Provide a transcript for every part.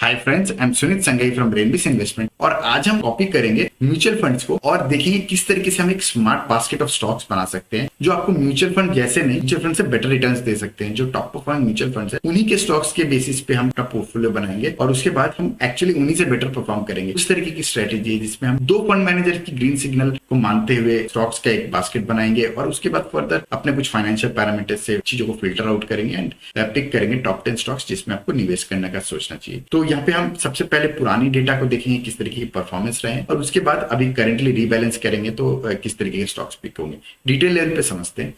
Hi friends, I am Sunit Sangai from ब्रेनबिस investment और आज हम कॉपी करेंगे म्यूचुअल फंड्स को और देखेंगे किस तरीके से हम एक स्मार्ट बास्केट ऑफ स्टॉक्स बना सकते हैं जो आपको म्यूचुअल फंड जैसे नहीं, म्यूचुअल फंड से बेटर रिटर्न्स दे सकते हैं। जो टॉप परफॉर्मिंग म्यूचुअल फंड्स है उन्हीं के स्टॉक्स के बेसिस पे हम अपना पोर्टफोलियो बनाएंगे और उसके बाद हम एक्चुअली उन्हीं से बेटर परफॉर्म करेंगे। उस तरीके की स्ट्रेटेजी है जिसमें हम दो फंड मैनेजर की ग्रीन सिग्नल को मानते हुए स्टॉक्स का एक बास्केट बनाएंगे और उसके बाद फर्दर अपने कुछ फाइनेंशियल पैरामीटर्स से चीजों को फिल्टर आउट करेंगे एंड पिक करेंगे टॉप 10 स्टॉक्स जिसमें आपको निवेश करने का सोचना चाहिए। तो यहाँ पे हम सबसे पहले पुरानी डेटा को देखेंगे किस तरीके की परफॉर्मेंस रहे और उसके बाद अभी करेंटली रीबैलेंस करेंगे तो किस तरीके के स्टॉक्स पिक होंगे। डिटेल लेवल पे समझते हैं।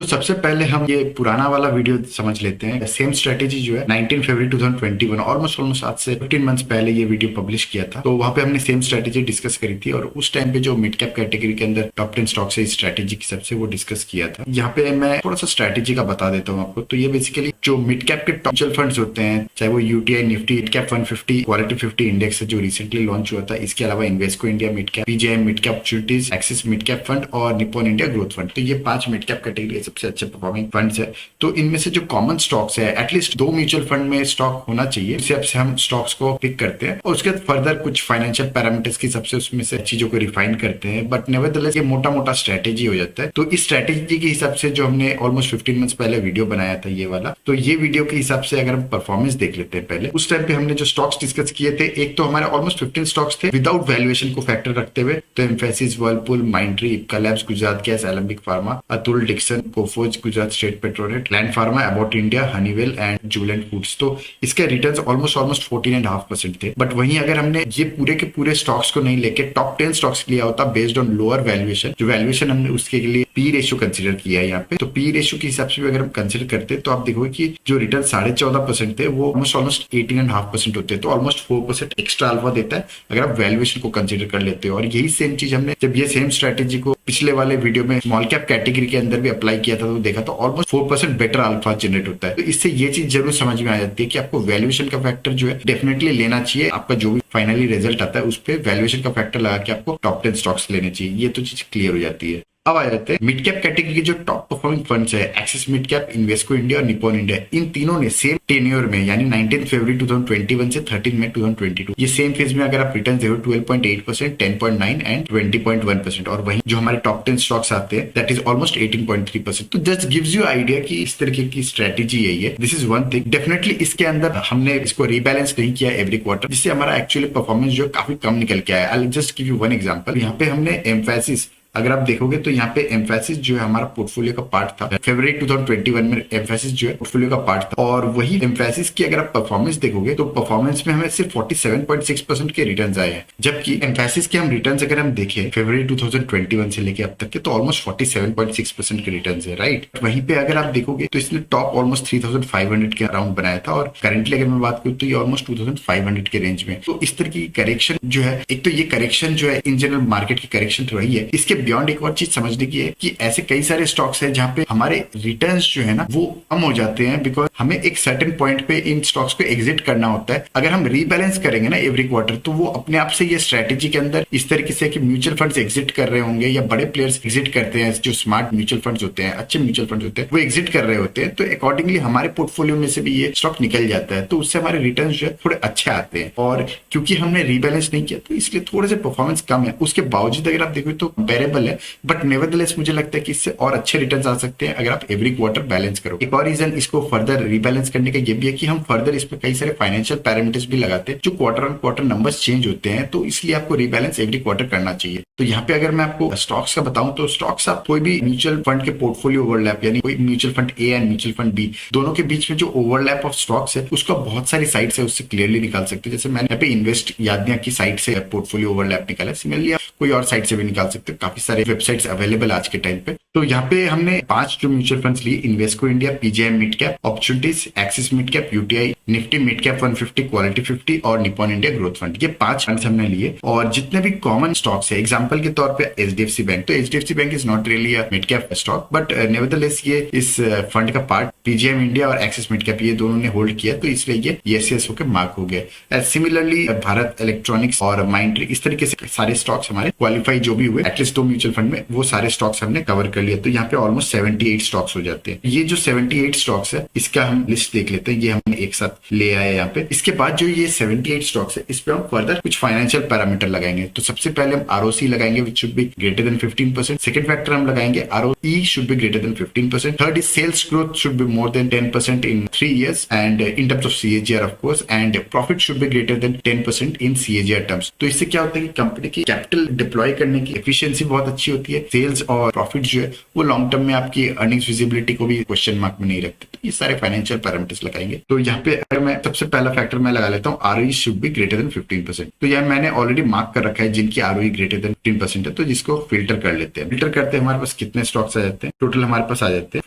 तो सबसे पहले हम ये पुराना वाला वीडियो समझ लेते हैं। सेम स्ट्रेटेजी जो है 19 फरवरी 2021 ऑलमोस्ट आज से 15 मंथ्स पहले ये वीडियो पब्लिश किया था। तो वहां पे हमने सेम स्ट्रेटेजी डिस्कस करी थी और उस टाइम पे जो मिड कैप कैटेगरी के अंदर टॉप 10 स्टॉक्स है इस स्ट्रेटेजी की सबसे वो डिस्कस किया था। यहाँ पे मैं थोड़ा सा स्ट्रेटेजी का बता देता हूँ आपको। तो ये बेसिकली जो मिड कैप के टॉप म्यूचुअल फंड्स होते हैं, चाहे वो UTI Nifty mid cap 150 quality 50 index है जो रिसेंटली लॉन्च हुआ था, इसके अलावा Invesco India mid cap, PGI mid cap opportunities, axis mid cap fund और निप्पॉन इंडिया ग्रोथ फंड। तो ये 5 मिड कैप कैटेगरी सबसे अच्छे परफॉर्मिंग फंड्स है। तो इनमें से जो कॉमन स्टॉक्स है एटलीस्ट 2 म्यूचुअल फंड में स्टॉक होना चाहिए। इस हिसाब से हम स्टॉक्स को पिक करते हैं और उसके बाद फर्दर कुछ फाइनेंशियल पैरामीटर्स की सबसे उसमें से चीजों को रिफाइन करते हैं। बट नेवरदलेस ये मोटा मोटा स्ट्रेटेजी हो जाता है। तो इस स्ट्रेटेजी के हिसाब से जो हमने ऑलमोस्ट 15 मंथ्स पहले वीडियो बनाया था ये वाला, तो ये वीडियो के हिसाब से अगर हम परफॉर्मेंस देख लेते हैं पहले, उस टाइम पे हमने जो स्टॉक्स डिस्कस किए थे, एक तो हमारे ऑलमोस्ट 15 स्टॉक्स थे विदाउट वैल्यूएशन को फैक्टर रखते हुए। तो Mphasis, Whirlpool, Mindtree, Ipca Labs, Gujarat Gas, Alembic Pharma, Atul, Dixon, Coforge, Gujarat State Petronet, Land Pharma, about India, Honeywell and Jubilant Foods. तो इसके रिटर्न्स ऑलमोस्ट 14.5% थे। बट वहीं अगर हमने ये पूरे के पूरे स्टॉक्स को नहीं लेके टॉप 10 स्टॉक्स लिया होता बेस्ड ऑन लोअर वैल्यूएशन, जो वैल्यूएशन हमने उसके लिए पी रेशियो कंसीडर किया है यहाँ पे, तो पी रेशियो के हिसाब से भी अगर हम कंसीडर करते तो आप देखोगे कि जो रिटर्न 14.5% थे वो ऑलमोस्ट 18.5% होते हैं। तो ऑलमोस्ट 4% एक्स्ट्रा अल्फा देता है अगर आप वैल्यूएशन को कंसीडर कर लेते हो। और यही सेम चीज हमने जब ये सेम स्ट्रेटेजी को पिछले वाले वीडियो में स्मॉल कैप कैटेगरी के अंदर भी अप्लाई किया था तो देखा तो ऑलमोस्ट 4% बेटर अल्फा जनरेट होता है। तो इससे ये चीज जरूर समझ में आ जाती है कि आपको वैल्यूएशन का फैक्टर जो है डेफिनेटली लेना चाहिए। आपका जो भी फाइनली रिजल्ट आता है उस पर वैल्यूएशन का फैक्टर लगा के आपको टॉप 10 स्टॉक्स लेने चाहिए। ये तो चीज क्लियर हो जाती है। अब आ जाते हैं मिड कैप कैटेगरी के जो टॉप परफॉर्मिंग फंड्स है, axis mid cap, Invesco India और निप्पॉन इंडिया, इन तीनों ने सेम टेन्योर में यानी 19 फरवरी 2021 से 13 मई 2022 ये सेम फेज में अगर आप रिटर्न देखो 12.8%, 10.9 एंड 20.1%। और वहीं जो हमारे टॉप 10 स्टॉक्स आते हैं दैट इज ऑलमोस्ट 18.3%। तो जस्ट गिव्स यू आइडिया कि इस तरीके की स्ट्रेटेजी है ये। This is one thing. Definitely इसके अंदर हमने इसको रीबैलेंस नहीं किया एवरी क्वार्टर, जिससे हमारा एक्चुअली परफॉर्मेंस जो काफी कम निकल के आया। I just give you one example. यहाँ पे हमने एम्फेसिस अगर आप देखोगे तो यहाँ पे एम्फेसिस जो है हमारा पोर्टफोलियो का पार्ट था। फरवरी 2021 में एम्फेसिस जो है पोर्टफोलियो का पार्ट था और वही एम्फेसिस की अगर आप परफॉर्मेंस देखोगे तो परफॉर्मेंस में हमें सिर्फ 47.6% के रिटर्न्स आए हैं। जबकि एम्फेसिस के हम रिटर्न्स अगर हम देखें फरवरी 2021 से लेके अब तक के तो ऑलमोस्ट 47.6% के रिटर्न्स है, राइट। वहीं पे अगर आप देखोगे तो इसने टॉप ऑलमोस्ट 3500 के अराउंड बनाया था और करेंटली अगर मैं बात करूँ तो ये ऑलमोस्ट 2500 के रेंज में। तो इस तरह की करेक्शन जो है, एक तो ये करेक्शन जो है इन जनरल मार्केट की करेक्शन रही है। इसके बियॉन्ड एक और चीज समझने की है कि ऐसे कई सारे स्टॉक्स हैं जहां पे हमारे रिटर्न्स जो है ना वो कम हो जाते हैं बिकॉज हमें एक सर्टेन पॉइंट पे इन स्टॉक्स को एग्जिट करना होता है। अगर हम रीबैलेंस करेंगे ना एवरी क्वार्टर तो वो अपने आप से ये स्ट्रेटेजी के अंदर इस तरीके से कि म्यूचुअल फंड्स एग्जिट कर रहे होंगे या बड़े प्लेयर्स एग्जिट करते हैं, जो स्मार्ट म्यूचुअल फंड्स होते हैं, अच्छे म्यूचुअल फंड्स होते हैं, वो एग्जिट कर रहे होते हैं। तो अकॉर्डिंगली हमारे पोर्टफोलियो में से भी ये स्टॉक निकल जाता है। तो उससे हमारे रिटर्न जो है थोड़े अच्छे आते हैं। और क्योंकि हमने रीबैलेंस नहीं किया तो इसलिए थोड़े से परफॉर्मेंस कम है। उसके बावजूद अगर आप देखो तो कंपेरेबल है, बट नेवरदलेस मुझे लगता है कि इससे और अच्छे रिटर्न्स आ सकते हैं अगर आप एवरी क्वार्टर बैलेंस करो। एक और रीजन इसको फर्दर रीबैलेंस करने का ये भी है कि हम फर्दर इसमें कई सारे फाइनेंशियल पैरामीटर्स भी लगाते हैं जो quarter on quarter numbers change होते हैं। तो इसलिए आपको रीबैलेंस एवरी क्वार्टर करना चाहिए। तो यहाँ पे अगर मैं आपको स्टॉक्स का बताऊं तो स्टॉक्स आप कोई भी म्यूचुअल फंड के पोर्टफोलियो ओवरलैप यानी कोई mutual fund A and mutual fund B दोनों के बीच में जो ओवरलैप ऑफ स्टॉक्स है उसका बहुत सारी साइट्स है उससे क्लियरली निकाल सकते हैं। जैसे मैंने यहाँ पे इन्वेस्ट यादनिया की साइट से पोर्टफोलियो ओवरलैप निकाला है, सिमिलरली आप कोई और साइट से भी निकाल सकते हैं। काफी सारे वेबसाइट्स अवेलेबल आज के टाइम पे। तो यहाँ पे हमने 5 जो म्यूचुअल फंड्स लिए, Invesco India, PGI mid cap opportunities, axis mid cap, UTI Nifty mid cap 150, quality 50 और निप्पॉन इंडिया ग्रोथ फंड, ये 5 फंड्स हमने लिए। और जितने भी कॉमन स्टॉक्स है एग्जांपल के तौर पे एचडीएफसी बैंक, तो HDFC bank is not really a mid cap stock but nevertheless ये इस फंड का पार्ट पीजीएम इंडिया और एक्सिस मिड कैप ये दोनों ने होल्ड किया, तो इसलिए ये यस होकर मार्क हो गया। सिमिलरली भारत इलेक्ट्रॉनिक्स और माइंडट्री, इस तरीके से सारे स्टॉक्स हमारे क्वालिफाई जो भी हुए एटलीस्ट 2 म्यूचुअल फंड में, वो सारे स्टॉक्स हमने कवर कर लिया। तो यहाँ पे ऑलमोस्ट 78 स्टॉक्स हो जाते हैं। ये जो 78 स्टॉक्स है इसका हम लिस्ट देख लेते हैं, ये हमने एक साथ ले आए यहाँ पे। इसके बाद जो ये 78 स्टॉक्स है इस पे हम फर्दर कुछ फाइनेंशियल पैरामीटर लगाएंगे। तो सबसे पहले हम आरओसी लगाएंगे which should be greater than 15%। Second factor हम लगाएंगे ROE should be greater than 15%। Third is sales growth should be more than 10% in 3 years and in terms of CAGR of course, and profit should be greater than 10% in CAGR terms। तो इससे क्या होता है कि company की capital deploy करने की efficiency बहुत अच्छी होती है। सेल्स और प्रॉफिट जो है वो लॉन्ग टर्म में आपकी अर्निंग्स विजिबिलिटी को भी क्वेश्चन मार्क में नहीं रखते। तो ये सारे फाइनेंशियल पैरामीटर्स लगाएंगे। तो यहाँ पे अगर मैं सबसे पहला फैक्टर मैं लगा लेता हूँ ROE should be greater than 15%। तो यह मैंने ऑलरेडी मार्क कर रखा है जिनकी आरओई ग्रेटर देन 15% है, तो जिसको फिल्टर कर लेते हैं। फिल्टर करते हैं हमारे पास कितने स्टॉक्स आ जाते हैं, टोटल हमारे पास आ जाते हैं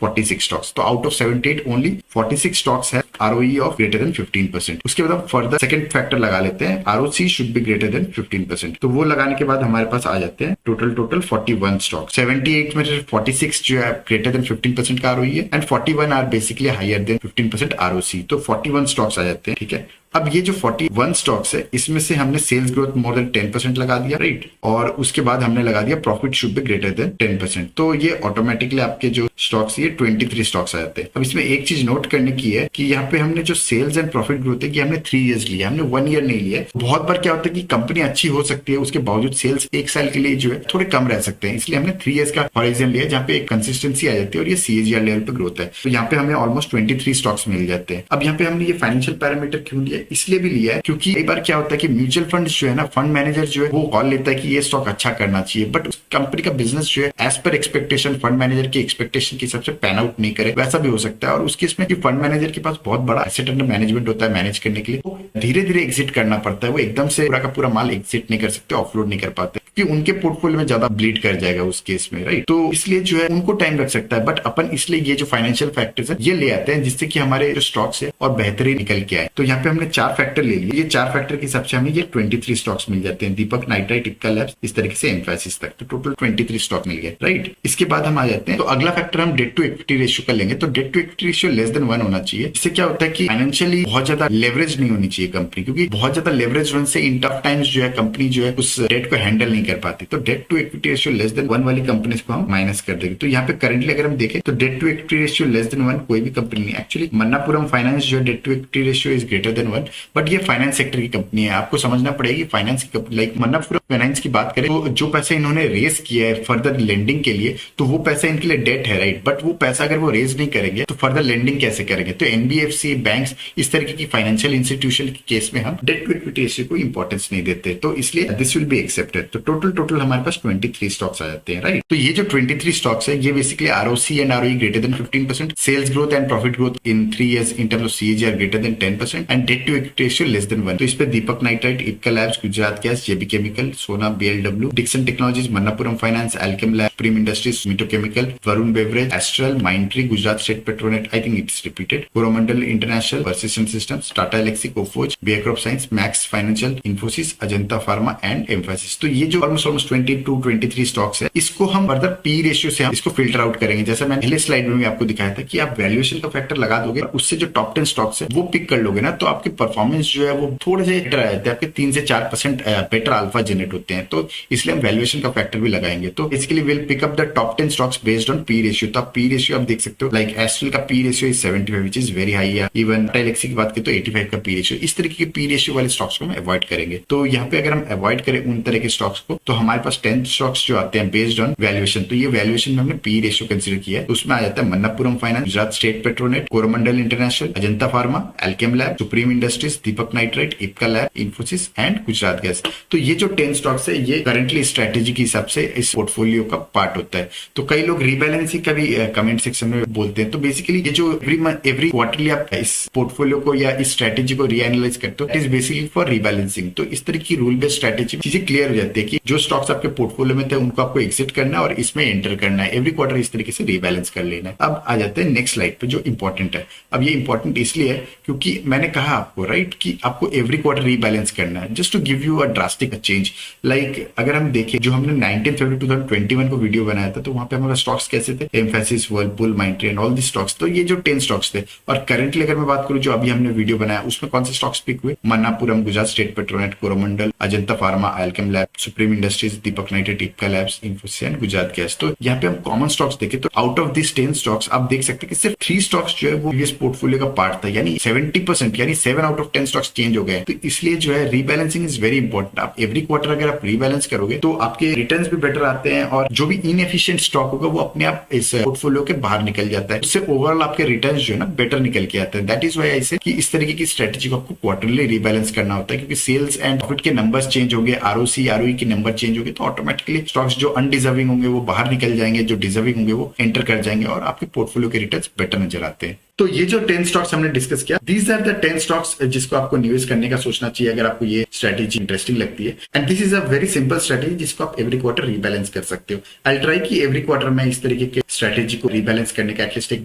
46 स्टॉक्स। तो आउट ऑफ 78 ओनली 46 स्टॉक्स है आरओई ऑफ ग्रेटर देन 15%। उसके बाद हम फर्दर सेकंड फैक्टर लगा लेते हैं ROC should be greater than 15%। तो वो लगाने के बाद हमारे पास आ जाते हैं टोटल 41 स्टॉक। 78 में 46 जो है ग्रेटर देन 15% का आरओई है and 41 are basically higher than 15% ROC. तो 41 स्टॉक्स आ जाते हैं। ठीक है, अब ये जो 41 स्टॉक्स है इसमें से हमने सेल्स ग्रोथ मोर देन 10% लगा दिया, राइट, और उसके बाद हमने लगा दिया profit should be greater than 10%। तो ये ऑटोमेटिकली आपके जो स्टॉक्स ये 23 स्टॉक्स आ जाते हैं। अब इसमें एक चीज नोट करने की है कि यहाँ पे हमने जो सेल्स एंड प्रॉफिट ग्रोथ है कि हमने 3 इयर्स लिया, हमने 1 ईयर नहीं लिया। बहुत बार क्या होता है कि कंपनी अच्छी हो सकती है, उसके बावजूद सेल्स 1 साल के लिए जो है थोड़े कम रह सकते हैं, इसलिए हमने 3 इयर्स का हॉराइजन लिया जहाँ पे एक कंसिस्टेंसी आ जाती है और ये CAGR लेवल पे ग्रोथ है। तो यहाँ पे हमें ऑलमोस्ट 23 स्टॉक्स मिल जाते हैं। अब यहाँ पे हमने ये फाइनेंशियल पैरामीटर क्यों लिया, इसलिए भी लिया है क्योंकि कई बार क्या होता है कि म्यूचुअल फंड जो है ना, फंड मैनेजर जो है वो कॉल लेता है कि ये स्टॉक अच्छा करना चाहिए, बट उस कंपनी का बिजनेस जो है as per expectation, fund manager की एक्सपेक्टेशन के हिसाब से पैन आउट नहीं करे, वैसा भी हो सकता है। और उसके इसमें फंड मैनेजर के पास बहुत बड़ा एसेट अंडर मैनेजमेंट होता है मैनेज करने के लिए, तो धीरे धीरे एग्जिट करना पड़ता है। वो एकदम से पूरा का पूरा माल एग्जिट नहीं कर सकते, ऑफलोड नहीं कर पाते कि उनके पोर्टफोलियो में ज्यादा ब्लीड कर जाएगा उस केस में, राइट। तो इसलिए जो है उनको टाइम लग सकता है, बट अपन इसलिए ये जो फाइनेंशियल फैक्टर्स है ये ले आते हैं जिससे कि हमारे जो स्टॉक्स है और बेहतरीन निकल के आए। तो यहाँ पे हमने 4 फैक्टर ले लिए। ये 4 फैक्टर के हिसाब से हमें ये 23 स्टॉक्स मिल जाते हैं, दीपक नाइट्राइट, इप्का लैब्स, इस तरीके से एम्फैसिस तक। तो टोटल 23 स्टॉक मिल गए, राइट। इसके बाद हम आ जाते हैं, तो अगला फैक्टर हम डेट टू इक्विटी रेशियो कर लेंगे। तो debt to equity ratio less than 1 होना चाहिए। इससे क्या होता है कि फाइनेंशियली बहुत ज्यादा लेवरेज नहीं होनी चाहिए कंपनी, क्योंकि बहुत ज्यादा लेवरेज होने से इन टफ टाइम्स जो है कंपनी जो है उस डेट को हैंडल नहीं कर पाती। तो debt to equity ratio less than 1 वाली कंपनीज को हम माइनस कर देंगे। तो यहाँ पे करेंटली अगर हम देखें तो debt to equity ratio less than 1 कोई भी कंपनी नहीं। एक्चुअली मन्नापुरम फाइनेंस जो है debt to equity ratio is greater than 1, but ये फाइनेंस सेक्टर की कंपनी है, आपको समझना पड़ेगी। फाइनेंस की कंपनी लाइक मन्नापुरम फाइनेंस की बात करें तो जो पैसा इन्होंने रेस किया है फर्दर लेंडिंग के लिए, तो वो पैसा इनके लिए डेट है, राइट। बट वो पैसा अगर वो रेज नहीं करेंगे तो फर्दर लेंडिंग कैसे करेंगे। तो एनबीएफसी, बैंक्स, इस तरीके की फाइनेंशियल इंस्टीट्यूशन के केस में हम डेट टू इक्विटी रेशियो को इंपॉर्टेंस नहीं देते, तो इसलिए दिस विल बी एक्सेप्टेड। तो टोटल हमारे पास 23 स्टॉक्स आ जाते हैं, राइट। तो ये जो 23 स्टॉक्स है ये basically ROC and ROE greater than 15%, sales growth and profit growth in 3 years in terms of CAGR greater than 10% and debt to equity ratio less than 1। तो इस पे Deepak nitrite, Ipca Labs, Gujarat Gas, JB Chemical, Sona, BLW, Dixon Technologies, Manappuram Finance, Alkem Lab, प्रीम Industries, Sumitomo Chemical, Varun Beverage, Astral, Mindtree, Gujarat State Petronet, I think it's repeated, Coromandel international, persistent Systems, Tata Elxsi, Coforge, Bayer Crop Science, Max Financial, Infosys, Ajanta Pharma and Mphasis. तो ये जो almost 22-23 stocks है इसको हम फर्दर पी रेशियो से हम इसको फिल्टर आउट करेंगे। जैसा मैंने पहले स्लाइड में भी आपको दिखाया था कि आप वैल्यूएशन का फैक्टर लगा दोगे और उससे जो टॉप 10 स्टॉक्स है वो पिक कर लोगे ना, तो आपके परफॉर्मेंस जो है वो थोड़े से बेटर आ जाते हैं, आपके 3 से 4% बेटर अल्फा जनरेट होते हैं। तो इसलिए हम वैल्यूएशन का फैक्टर भी लगाएंगे। तो basically will pick up the top 10 stocks based on PE ratio. तो आप पी रेशियो आप देख सकते हो, लाइक एस्ट्रल का PE ratio is 75 which is very high है। इवन टाटा एलेक्सी की बात करें तो 85 का पी रेशियो। इस तरीके के पी रेशियो वाले स्टॉक्स को हम अवॉइड करेंगे। तो यहाँ पे अगर हम अवॉइड करें उन तरह के स्टॉक्स को तो हमारे पास 10 स्टॉक्स जो आते हैं बेस्ड ऑन वैल्यूएशन। तो ये वैल्यूएशन में हमने पी रेशियो कंसीडर किया है। तो उसमें आ जाता है Manappuram finance, Gujarat State Petronet, Coromandel international, Ajanta pharma, Alkem lab, supreme industries, Deepak nitrite, Ipca lab, Infosys and Gujarat gas. तो ये जो 10 स्टॉक्स है ये करंटली स्ट्रेटेजी के हिसाब से इस पोर्टफोलियो का पार्ट होता है। तो कई लोग रीबैलेंसिंग का भी कमेंट सेक्शन में बोलते हैं। तो बेसिकली ये जो एवरी क्वार्टरली आप आप इस पोर्टफोलियो को या इस स्ट्रेटेजी को रीएनालाइज करते हो, it is basically for rebalancing. तो इस तरह की रूल बेस्ड स्ट्रेटेजी चीजें क्लियर हो जाती है कि जो स्टॉक्स आपके पोर्टफोलियो में थे उनको आपको एग्जिट करना है और इसमें एंटर करना है, एवरी क्वार्टर इस तरीके से रीबैलेंस कर लेना है। अब आ जाते हैं नेक्स्ट स्लाइड पे जो इंपॉर्टेंट है। अब ये इंपॉर्टेंट इसलिए है क्योंकि मैंने कहा आपको राइट कि आपको एवरी क्वार्टर रीबैलेंस करना है, just to give you a drastic change. Like अगर हम देखें जो हमने 19 फरवरी 2021 को वीडियो बनाया था, तो वहां पे हमारा स्टॉक्स कैसे थे, emphasis, Whirlpool, माइंट्री and all the stocks. तो ये जो 10 स्टॉक्स थे, और करंटली अगर मैं बात करूं जो अभी हमने वीडियो बनाया उसमें कौन से स्टॉक्स पिक हुए, Manappuram, Gujarat State Petronet, Coromandel, Ajanta pharma, Alkem lab, supreme industries, Deepak nitrate, Ipca labs, Infosys and Gujarat gas. तो यहाँ पे हम कॉमन स्टॉक्स देखें तो आउट ऑफ दिस 10 स्टॉक्स आप देख सकते हैं कि सिर्फ 3 स्टॉक्स जो है वो प्रीवियस पोर्टफोलियो का पार्ट था, यानी 70%, यानी 7 आउट ऑफ 10 स्टॉक्स चेंज हो गए। तो इसलिए जो है रीबैलेंसिंग इज वेरी इंपॉर्टेंट। आप एवरी क्वार्टर अगर आप रीबैलेंस करोगे तो आपके रिटर्न्स भी बेटर आते हैं और जो भी इनएफिशिएंट स्टॉक होगा वो अपने आप इस पोर्टफोलियो के बाहर निकल जाता है। उससे ओवरऑल आपके रिटर्न्स जो है ना बेटर निकल के आते हैं। दैट इज व्हाई आई से कि इस तरीके की स्ट्रेटेजी को आपको क्वार्टरली रीबैलेंस करना होता है, क्योंकि सेल्स एंड प्रॉफिट के नंबर्स चेंज होंगे, आरओसी आरओई के नंबर चेंज होंगे, तो ऑटोमेटिकली स्टॉक्स जो अनडिजर्विंग होंगे वो बाहर निकल जाएंगे, जो डिजर्विंग होंगे वो एंटर कर जाएंगे और आपके पोर्टफोलियो के रिटर्न्स बेटर नजर आते हैं। तो ये जो 10 स्टॉक्स हमने डिस्कस किया, दीज आर द 10 स्टॉक्स जिसको आपको निवेश करने का सोचना चाहिए अगर आपको ये स्ट्रेटेजी इंटरेस्टिंग लगती है। And this is a very simple strategy जिसको आप एवरी क्वार्टर रीबैलेंस कर सकते हो। आई ट्राई कि एवरी क्वार्टर में इस तरीके के स्ट्रेटेजी को रीबैलेंस करने का एटलीस्ट एक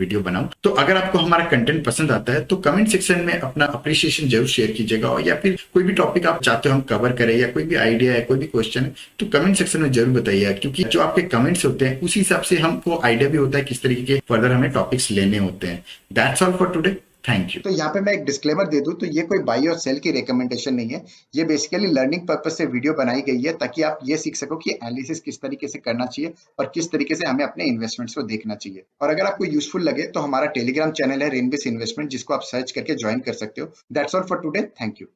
वीडियो बनाऊं। तो अगर आपको हमारा कंटेंट पसंद आता है तो कमेंट सेक्शन में अपना अप्रिशिएशन जरूर शेयर कीजिएगा, और या फिर कोई भी टॉपिक आप चाहते हो हम कवर करें या कोई भी आइडिया है, कोई भी क्वेश्चन है, तो कमेंट सेक्शन में जरूर बताइए, क्योंकि जो आपके कमेंट्स होते हैं उसी हिसाब से हमको आइडिया भी होता है किस तरीके के फर्दर हमें टॉपिक्स लेने होते हैं। That's all for today, thank you. तो यहाँ पे मैं एक डिस्क्लेमर दे दूं, तो ये कोई बाई और सेल की रिकमेंडेशन नहीं है, ये बेसिकली लर्निंग पर्पस से वीडियो बनाई गई है ताकि आप ये सीख सको कि एनालिसिस किस तरीके से करना चाहिए और किस तरीके से हमें अपने इन्वेस्टमेंट्स को देखना चाहिए। और अगर आपको यूजफुल लगे तो हमारा टेलीग्राम चैनल है रेनबेस इन्वेस्टमेंट, जिसको आप सर्च करके ज्वाइन कर सकते हो। That's all for today, thank you.